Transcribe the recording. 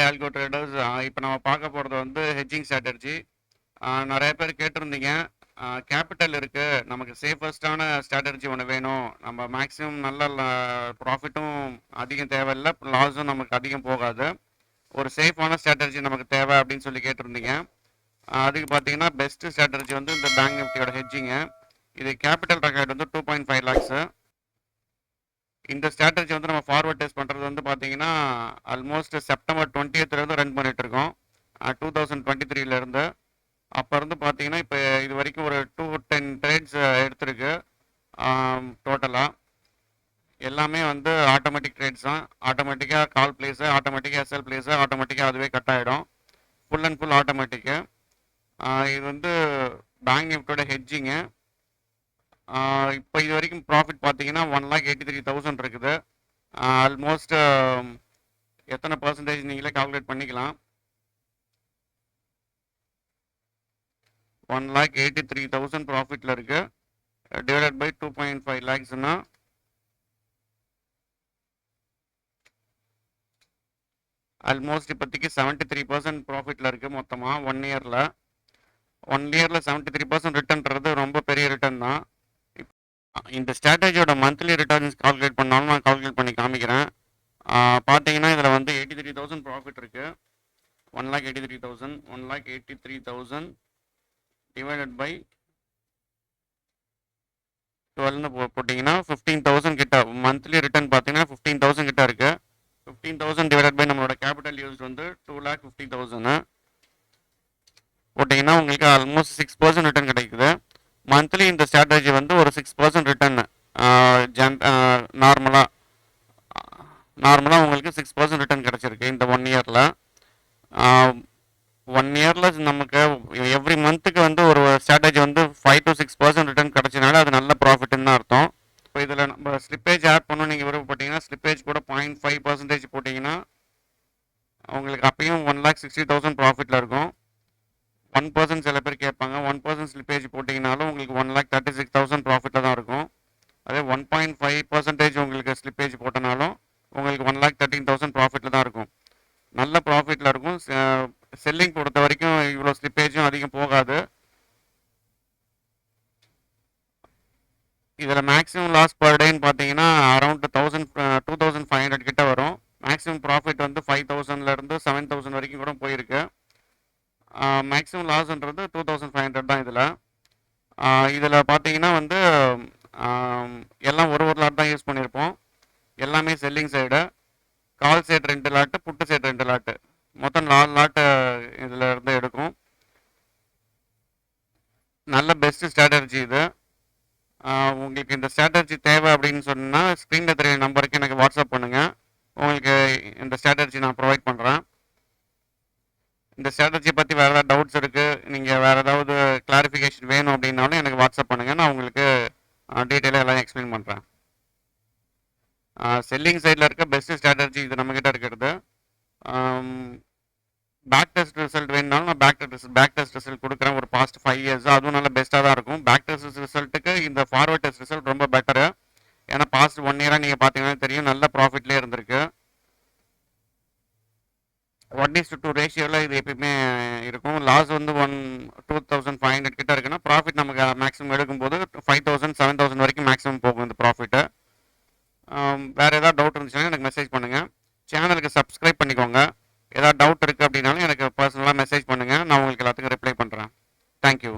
Hi algo traders. இப்போ நம்ம பார்க்க போகிறது வந்து ஹெட்ஜிங் ஸ்ட்ராட்டர்ஜி. நிறைய பேர் கேட்டிருந்தீங்க, கேபிட்டல் இருக்குது, நமக்கு சேஃபஸ்டான ஸ்ட்ராட்டர்ஜி ஒன்று வேணும், நம்ம மேக்ஸிமம் நல்ல ப்ராஃபிட்டும் அதிகம் தேவையில்லை, லாஸும் நமக்கு அதிகம் போகாது, ஒரு சேஃபான ஸ்ட்ராட்டர்ஜி நமக்கு தேவை அப்படின்னு சொல்லி கேட்டிருந்தீங்க. அதுக்கு பார்த்தீங்கன்னா பெஸ்ட்டு ஸ்ட்ராட்டர்ஜி வந்து இந்த பேங்க் நிஃப்டியோட ஹெட்ஜிங்கு. இது கேபிட்டல் ரெக்கார்ட் வந்து 2.5 லேக்ஸு. இந்த ஸ்ட்ராட்டஜி வந்து நம்ம ஃபார்வர்ட் டெஸ்ட் பண்ணுறது வந்து பார்த்தீங்கன்னா ஆல்மோஸ்ட் செப்டம்பர் 20th ரன் பண்ணிட்டு இருக்கோம், 2023 அப்போ இருந்து பார்த்தீங்கன்னா இப்போ இது வரைக்கும் ஒரு 210 ட்ரேட்ஸ் எடுத்திருக்கு. டோட்டலாக எல்லாமே வந்து ஆட்டோமேட்டிக் ட்ரேட்ஸ் தான். ஆட்டோமேட்டிக்காக கால் பிளேஸு, ஆட்டோமேட்டிக்காக எஸ்எல் பிளேஸு, ஆட்டோமேட்டிக்காக அதுவே கட் ஆகிடும். Full and full automatic. இது வந்து பேங்க் நிஃப்டியோட ஹெட்ஜிங்கு. இப்போ இது வரைக்கும் ப்ராஃபிட் பார்த்தீங்கன்னா 1,83,000 இருக்குது. ஆல்மோஸ்ட் எத்தனை பர்சன்டேஜ் நீங்களே கால்குலேட் பண்ணிக்கலாம். 1,83,000 ப்ராஃபிட்டில் இருக்குது. டிவைடட் பை 2.5 லேக்ஸ்னா ஆல்மோஸ்ட் இப்போதைக்கு 73% ப்ராஃபிட்டில் இருக்குது மொத்தமாக 1 இயரில். 1 இயரில் 73% ரிட்டர்ன்றது ரொம்ப பெரிய ரிட்டர்ன் தான். இந்த ஸ்ட்ராட்டஜியோட மந்த்லி ரிட்டர்ன்ஸ் கால்குலேட் பண்ணாலும் நான் கால்குலேட் பண்ணி காமிக்கிறேன். பார்த்தீங்கன்னா இதில் வந்து 83,000 ப்ராஃபிட் இருக்குது. 1,83,000 டிவைடட் பை 12 போட்டிங்கன்னா 15,000 கிட்ட மந்த்லி ரிட்டர்ன் பார்த்தீங்கன்னா 15,000 கிட்ட இருக்குது. 15,000 டிவைடட் பை நம்மளோட கேபிட்டல் யூஸ் வந்து 2,50,000 போட்டிங்கன்னா உங்களுக்கு ஆல்மோஸ்ட் 6% ரிட்டர்ன் கிடைக்குது. மந்த்லி இந்த ஸ்ட்ராட்டஜி வந்து ஒரு 6% ரிட்டர்ன் நார்மலாக உங்களுக்கு 6% ரிட்டர்ன் கிடச்சிருக்கு இந்த 1 இயரில். 1 இயரில் நமக்கு எவ்ரி மந்த்துக்கு வந்து ஒரு ஸ்ட்ராட்டஜி வந்து 5 to 6% ரிட்டர்ன் கிடச்சனால அது நல்ல ப்ராஃபிட்னு தான் அர்த்தம். இப்போ இதில் நம்ம ஸ்லிப்பேஜ் ஆட் பண்ணணும் நீங்கள் விருப்பப்பட்டீங்கன்னா ஸ்லிப்பேஜ் கூட 0.5% போட்டிங்கன்னா உங்களுக்கு அப்பயும் 1,60,000 ப்ராஃபிட்டில் இருக்கும். 1% சில பேர் கேட்பாங்க, 1% ஸ்லிப்பேஜ் போட்டிங்கனாலும் உங்களுக்கு 1,36,000 ப்ராஃபிட்டில் தான் இருக்கும். அதே 1.5% உங்களுக்கு ஸ்லிப்பேஜ் போட்டனாலும் உங்களுக்கு 1,13,000 ப்ராஃபிட்டில் தான் இருக்கும். நல்ல ப்ராஃபிட்டில் இருக்கும். செல்லிங் பொறுத்த வரைக்கும் இவ்வளோ ஸ்லிப்பேஜும் அதிகம் போகாது. இதில் மேக்ஸிமம் லாஸ் பர் டேன்னு பார்த்தீங்கன்னா அரௌண்ட் 2,500 கிட்ட வரும். மேக்ஸிமம் ப்ராஃபிட் வந்து 5,000லேருந்து 7,000 வரைக்கும் கூட போயிருக்கு. மேக்ஸிமம் லாஸ்ன்றது 2,500 தான். இதில் பார்த்தீங்கன்னா வந்து எல்லாம் ஒரு லாட் தான் யூஸ் பண்ணியிருப்போம். எல்லாமே selling side. Call side 2 lot, புட்டு சைடு 2 லாட்டு, மொத்தம் 4 லாட்டு இதில் இருந்து எடுக்கும். நல்ல பெஸ்ட்டு ஸ்ட்ராட்டஜி இது. உங்களுக்கு இந்த ஸ்ட்ராட்டஜி தேவை அப்படின்னு சொன்னால் ஸ்க்ரீனில் தெரிய நம்பருக்கு எனக்கு வாட்ஸ்அப் பண்ணுங்கள். உங்களுக்கு இந்த ஸ்ட்ராட்டஜி நான் ப்ரொவைட் பண்ணுறேன். இந்த ஸ்ட்ராட்டஜி பற்றி வேறு ஏதாவது டவுட்ஸ் இருக்குது, நீங்கள் வேறு ஏதாவது கிளாரிஃபிகேஷன் வேணும் அப்படின்னாலும் எனக்கு வாட்ஸ்அப் பண்ணுங்கள். நான் உங்களுக்கு டீட்டெயிலாக எல்லாம் எக்ஸ்பிளைன் பண்ணுறேன். செல்லிங் சைடில் இருக்க பெஸ்ட்டு ஸ்ட்ராட்டஜி இது நம்மக்கிட்ட இருக்கிறது. பேக் டெஸ்ட் ரிசல்ட் வேணுனாலும் நான் பேக் டெஸ்ட் ரிசல்ட் கொடுக்குறேன் ஒரு பாஸ்ட் 5 years. அதுவும் நல்ல பெஸ்ட்டாக தான் இருக்கும். பேக் டெஸ்ட் ரிசல்ட்டுக்கு இந்த ஃபார்வர்ட் டெஸ்ட் ரிசல்ட் ரொம்ப பெட்டரு. ஏன்னா பாஸ்ட் 1 year நீங்கள் பார்த்தீங்கன்னா தெரியும், நல்ல ப்ராஃபிட்லேயே இருந்திருக்கு. 1:2 ரேஷியோவில் இது எப்பயுமே இருக்கும். லாஸ் வந்து 2,500 கிட்ட இருக்குன்னா ப்ராஃபிட் நமக்கு மேக்ஸிமம் எடுக்கும்போது 5,000 7,000 வரைக்கும் மேக்ஸிமம் போகும் இந்த ப்ராஃபிட்டு. வேறு ஏதாவது டவுட் இருந்துச்சுன்னா எனக்கு மெசேஜ் பண்ணுங்கள். சேனலுக்கு சப்ஸ்கிரைப் பண்ணிக்கோங்க. ஏதாவது டவுட் இருக்குது அப்படின்னாலும் எனக்கு பர்சனலாக மெசேஜ் பண்ணுங்கள். நான் உங்களுக்கு எல்லாத்துக்கும் ரிப்ளை பண்ணுறேன். தேங்க்யூ.